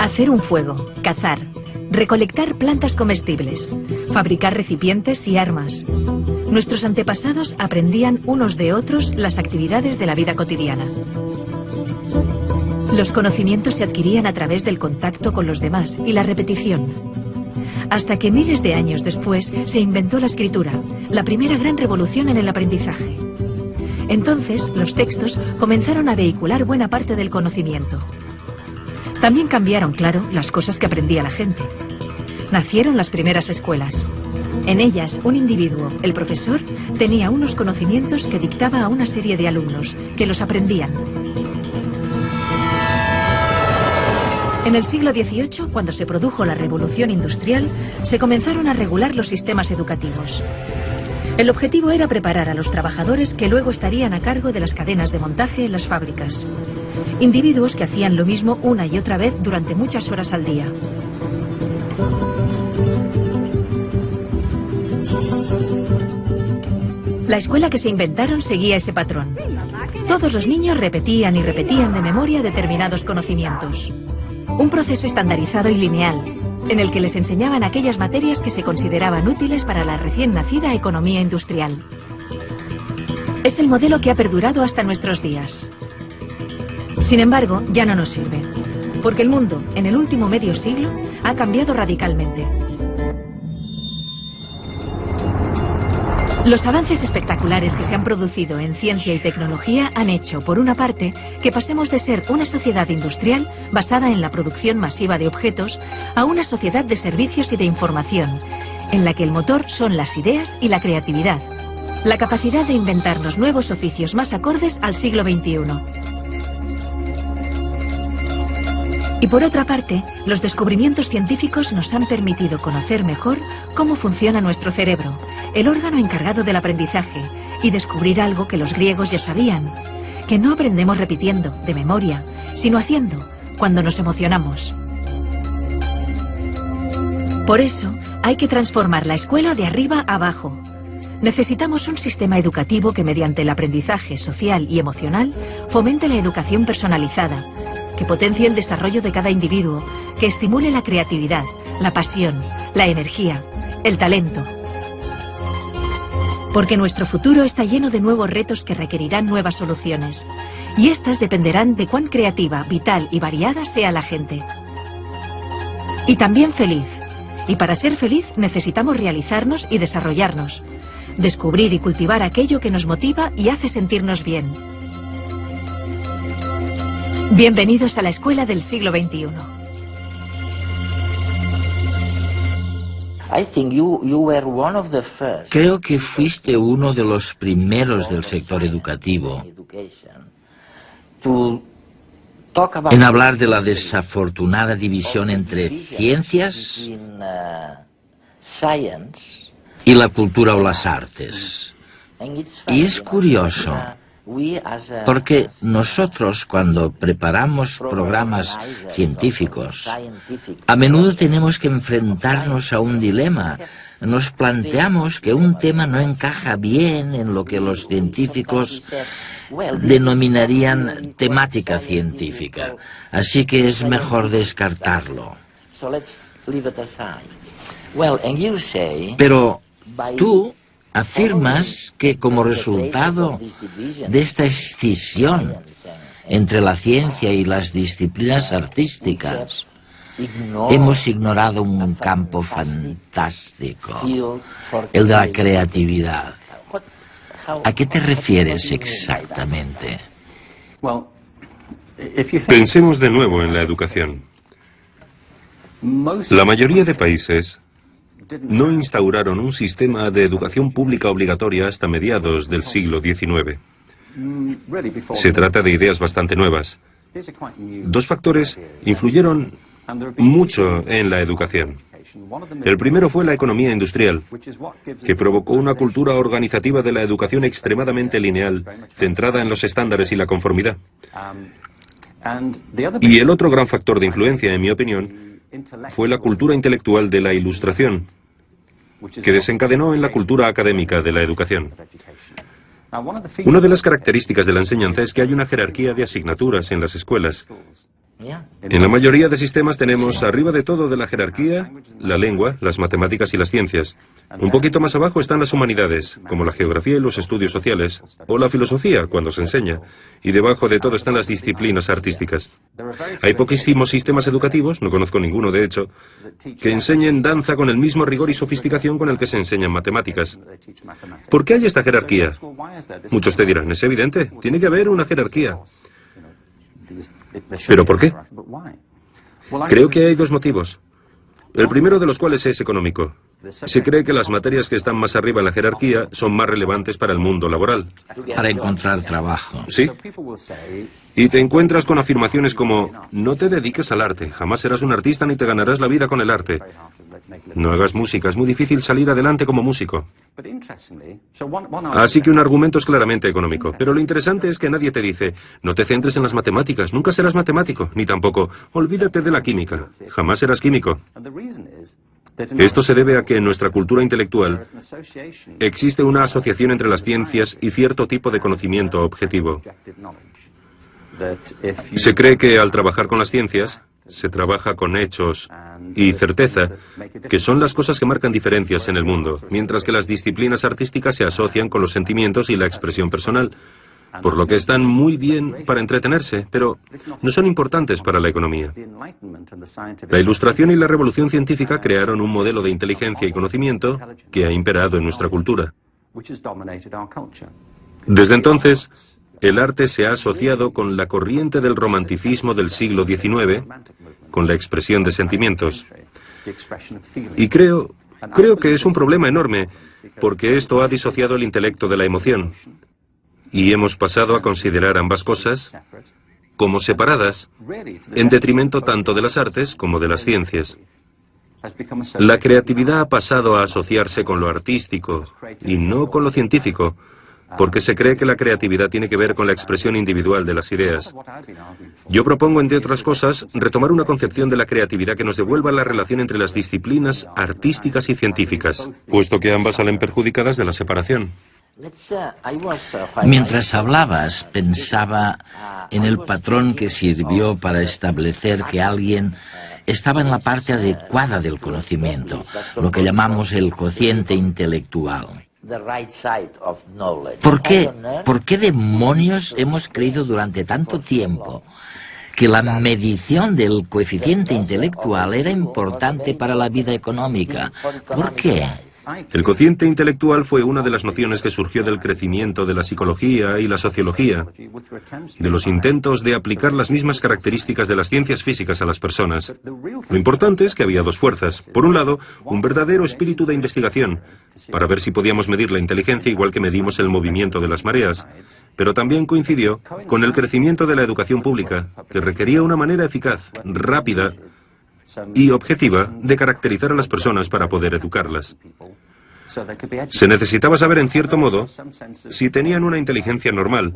Hacer un fuego, cazar, recolectar plantas comestibles, fabricar recipientes y armas. Nuestros antepasados aprendían unos de otros las actividades de la vida cotidiana. Los conocimientos se adquirían a través del contacto con los demás y la repetición. Hasta que miles de años después se inventó la escritura, la primera gran revolución en el aprendizaje. Entonces, los textos comenzaron a vehicular buena parte del conocimiento. También cambiaron, claro, las cosas que aprendía la gente. Nacieron las primeras escuelas. En ellas, un individuo, el profesor, tenía unos conocimientos que dictaba a una serie de alumnos, que los aprendían. En el siglo XVIII, cuando se produjo la Revolución Industrial, se comenzaron a regular los sistemas educativos. El objetivo era preparar a los trabajadores que luego estarían a cargo de las cadenas de montaje en las fábricas. Individuos que hacían lo mismo una y otra vez durante muchas horas al día. La escuela que se inventaron seguía ese patrón. Todos los niños repetían y repetían de memoria determinados conocimientos. Un proceso estandarizado y lineal, en el que les enseñaban aquellas materias que se consideraban útiles para la recién nacida economía industrial. Es el modelo que ha perdurado hasta nuestros días. Sin embargo, ya no nos sirve, porque el mundo, en el último medio siglo, ha cambiado radicalmente. Los avances espectaculares que se han producido en ciencia y tecnología han hecho, por una parte, que pasemos de ser una sociedad industrial basada en la producción masiva de objetos a una sociedad de servicios y de información, en la que el motor son las ideas y la creatividad, la capacidad de inventarnos nuevos oficios más acordes al siglo XXI. Y por otra parte, los descubrimientos científicos nos han permitido conocer mejor cómo funciona nuestro cerebro, el órgano encargado del aprendizaje, y descubrir algo que los griegos ya sabían, que no aprendemos repitiendo, de memoria, sino haciendo, cuando nos emocionamos. Por eso, hay que transformar la escuela de arriba a abajo. Necesitamos un sistema educativo que mediante el aprendizaje social y emocional fomente la educación personalizada, que potencie el desarrollo de cada individuo, que estimule la creatividad, la pasión, la energía, el talento. Porque nuestro futuro está lleno de nuevos retos que requerirán nuevas soluciones. Y estas dependerán de cuán creativa, vital y variada sea la gente. Y también feliz. Y para ser feliz necesitamos realizarnos y desarrollarnos. Descubrir y cultivar aquello que nos motiva y hace sentirnos bien. Bienvenidos a la escuela del siglo XXI. Creo que fuiste uno de los primeros del sector educativo en hablar de la desafortunada división entre ciencias y la cultura o las artes. Y es curioso, porque nosotros, cuando preparamos programas científicos, a menudo tenemos que enfrentarnos a un dilema. Nos planteamos que un tema no encaja bien en lo que los científicos denominarían temática científica, así que es mejor descartarlo. Pero tú afirmas que como resultado de esta escisión entre la ciencia y las disciplinas artísticas, hemos ignorado un campo fantástico, el de la creatividad. ¿A qué te refieres exactamente? Pensemos de nuevo en la educación. La mayoría de países no instauraron un sistema de educación pública obligatoria hasta mediados del siglo XIX. Se trata de ideas bastante nuevas. Dos factores influyeron mucho en la educación. El primero fue la economía industrial, que provocó una cultura organizativa de la educación extremadamente lineal, centrada en los estándares y la conformidad. Y el otro gran factor de influencia, en mi opinión, fue la cultura intelectual de la Ilustración, que desencadenó en la cultura académica de la educación. Una de las características de la enseñanza es que hay una jerarquía de asignaturas en las escuelas, En la mayoría de sistemas tenemos arriba de todo de la jerarquía la lengua, las matemáticas y las ciencias. Un poquito más abajo están las humanidades, como la geografía y los estudios sociales, o la filosofía, cuando se enseña. Y debajo de todo están las disciplinas artísticas. Hay poquísimos sistemas educativos, no conozco ninguno de hecho, que enseñen danza con el mismo rigor y sofisticación con el que se enseñan matemáticas. ¿Por qué hay esta jerarquía? Muchos te dirán, es evidente, tiene que haber una jerarquía. ¿Pero por qué? Creo que hay dos motivos. El primero de los cuales es económico. Se cree que las materias que están más arriba en la jerarquía son más relevantes para el mundo laboral. Para encontrar trabajo. Sí. Y te encuentras con afirmaciones como, no te dediques al arte, jamás serás un artista ni te ganarás la vida con el arte. No hagas música, es muy difícil salir adelante como músico. Así que un argumento es claramente económico. Pero lo interesante es que nadie te dice, no te centres en las matemáticas, nunca serás matemático, ni tampoco, olvídate de la química, jamás serás químico. Esto se debe a que en nuestra cultura intelectual existe una asociación entre las ciencias y cierto tipo de conocimiento objetivo. Se cree que al trabajar con las ciencias, se trabaja con hechos y certeza, que son las cosas que marcan diferencias en el mundo, mientras que las disciplinas artísticas se asocian con los sentimientos y la expresión personal, por lo que están muy bien para entretenerse, pero no son importantes para la economía. La Ilustración y la Revolución Científica crearon un modelo de inteligencia y conocimiento que ha imperado en nuestra cultura. Desde entonces, el arte se ha asociado con la corriente del romanticismo del siglo XIX, con la expresión de sentimientos. Y creo que es un problema enorme, porque esto ha disociado el intelecto de la emoción. Y hemos pasado a considerar ambas cosas como separadas, en detrimento tanto de las artes como de las ciencias. La creatividad ha pasado a asociarse con lo artístico y no con lo científico, porque se cree que la creatividad tiene que ver con la expresión individual de las ideas. Yo propongo, entre otras cosas, retomar una concepción de la creatividad que nos devuelva la relación entre las disciplinas artísticas y científicas, puesto que ambas salen perjudicadas de la separación. Mientras hablabas, pensaba en el patrón que sirvió para establecer que alguien estaba en la parte adecuada del conocimiento, lo que llamamos el cociente intelectual. ¿Por qué demonios hemos creído durante tanto tiempo que la medición del coeficiente intelectual era importante para la vida económica? ¿Por qué? El cociente intelectual fue una de las nociones que surgió del crecimiento de la psicología y la sociología, de los intentos de aplicar las mismas características de las ciencias físicas a las personas. Lo importante es que había dos fuerzas. Por un lado, un verdadero espíritu de investigación, para ver si podíamos medir la inteligencia igual que medimos el movimiento de las mareas, pero también coincidió con el crecimiento de la educación pública, que requería una manera eficaz, rápida y objetiva de caracterizar a las personas para poder educarlas. Se necesitaba saber, en cierto modo, si tenían una inteligencia normal,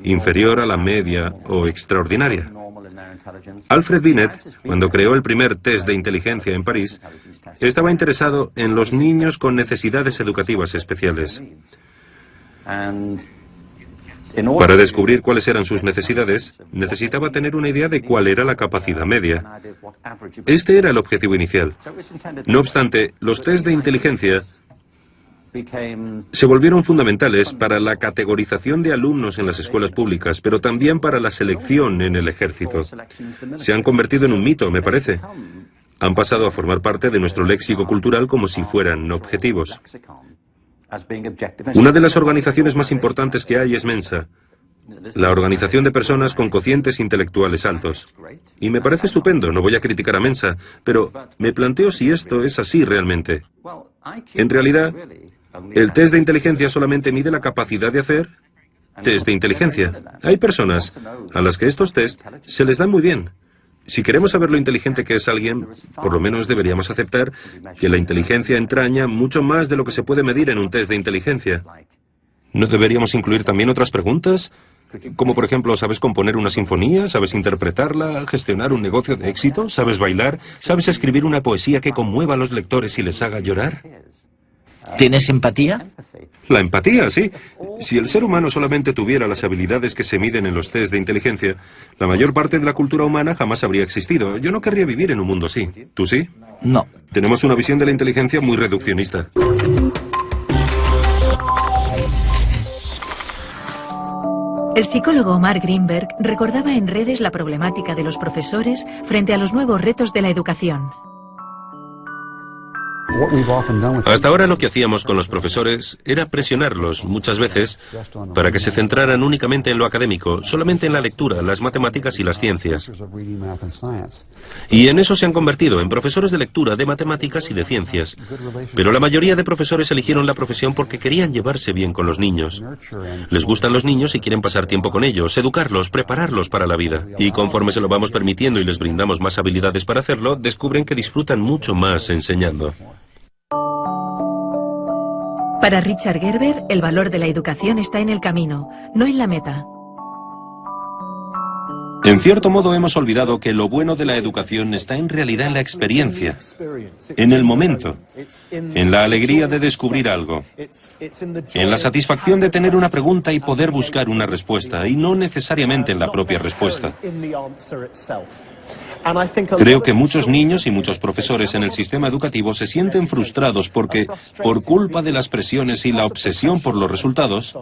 inferior a la media o extraordinaria. Alfred Binet, cuando creó el primer test de inteligencia en París, estaba interesado en los niños con necesidades educativas especiales. Para descubrir cuáles eran sus necesidades, necesitaba tener una idea de cuál era la capacidad media. Este era el objetivo inicial. No obstante, los test de inteligencia se volvieron fundamentales para la categorización de alumnos en las escuelas públicas, pero también para la selección en el ejército. Se han convertido en un mito, me parece. Han pasado a formar parte de nuestro léxico cultural como si fueran objetivos. Una de las organizaciones más importantes que hay es Mensa, la organización de personas con cocientes intelectuales altos. Y me parece estupendo, no voy a criticar a Mensa, pero me planteo si esto es así realmente. En realidad, el test de inteligencia solamente mide la capacidad de hacer test de inteligencia. Hay personas a las que estos test se les dan muy bien. Si queremos saber lo inteligente que es alguien, por lo menos deberíamos aceptar que la inteligencia entraña mucho más de lo que se puede medir en un test de inteligencia. ¿No deberíamos incluir también otras preguntas? Como por ejemplo, ¿sabes componer una sinfonía? ¿Sabes interpretarla? ¿Gestionar un negocio de éxito? ¿Sabes bailar? ¿Sabes escribir una poesía que conmueva a los lectores y les haga llorar? ¿Tienes empatía? La empatía, sí. Si el ser humano solamente tuviera las habilidades que se miden en los test de inteligencia, la mayor parte de la cultura humana jamás habría existido. Yo no querría vivir en un mundo así. ¿Tú sí? No. Tenemos una visión de la inteligencia muy reduccionista. El psicólogo Mark Greenberg recordaba en redes la problemática de los profesores frente a los nuevos retos de la educación. Hasta ahora lo que hacíamos con los profesores era presionarlos muchas veces para que se centraran únicamente en lo académico, solamente en la lectura, las matemáticas y las ciencias. Y en eso se han convertido, en profesores de lectura, de matemáticas y de ciencias. Pero la mayoría de profesores eligieron la profesión porque querían llevarse bien con los niños. Les gustan los niños y quieren pasar tiempo con ellos, educarlos, prepararlos para la vida. Y conforme se lo vamos permitiendo y les brindamos más habilidades para hacerlo, descubren que disfrutan mucho más enseñando. Para Richard Gerber, el valor de la educación está en el camino, no en la meta. En cierto modo hemos olvidado que lo bueno de la educación está en realidad en la experiencia, en el momento, en la alegría de descubrir algo, en la satisfacción de tener una pregunta y poder buscar una respuesta, y no necesariamente en la propia respuesta. Creo que muchos niños y muchos profesores en el sistema educativo se sienten frustrados porque, por culpa de las presiones y la obsesión por los resultados,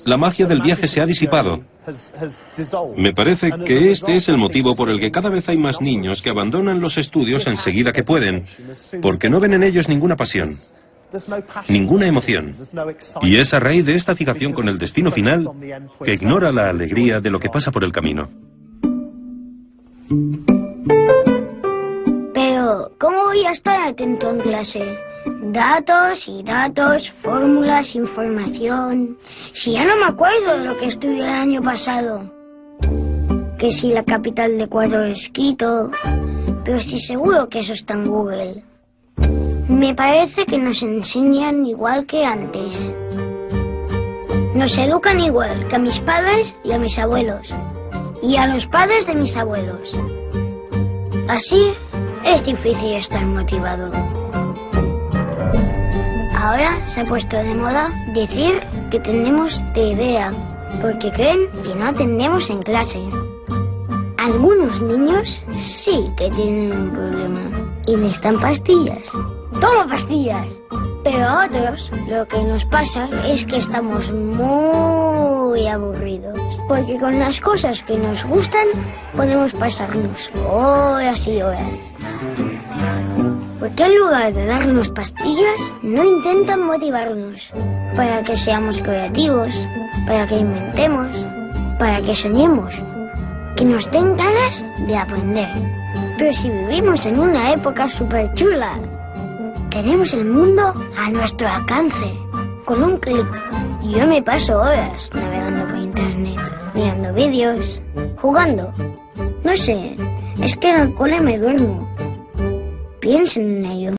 la magia del viaje se ha disipado. Me parece que este es el motivo por el que cada vez hay más niños que abandonan los estudios enseguida que pueden, porque no ven en ellos ninguna pasión, ninguna emoción. Y es a raíz de esta fijación con el destino final que ignora la alegría de lo que pasa por el camino. Pero, ¿cómo voy a estar atento en clase? Datos y datos, fórmulas, información... Si ya no me acuerdo de lo que estudié el año pasado. Que si la capital de Ecuador es Quito... Pero estoy seguro que eso está en Google. Me parece que nos enseñan igual que antes. Nos educan igual que a mis padres y a mis abuelos. Y a los padres de mis abuelos. Así es difícil estar motivado. Ahora se ha puesto de moda decir que tenemos TDA, porque creen que no atendemos en clase. Algunos niños sí que tienen un problema y les dan pastillas. ¡Todo pastillas! Pero a otros lo que nos pasa es que estamos muy aburridos. Porque con las cosas que nos gustan podemos pasarnos horas y horas. Porque en lugar de darnos pastillas, no intentan motivarnos para que seamos creativos, para que inventemos, para que soñemos, que nos den ganas de aprender. Pero si vivimos en una época súper chula, tenemos el mundo a nuestro alcance, con un clic. Yo me paso horas navegando por internet, mirando vídeos, jugando. No sé, es que en el cole me duermo. Piensen en ello.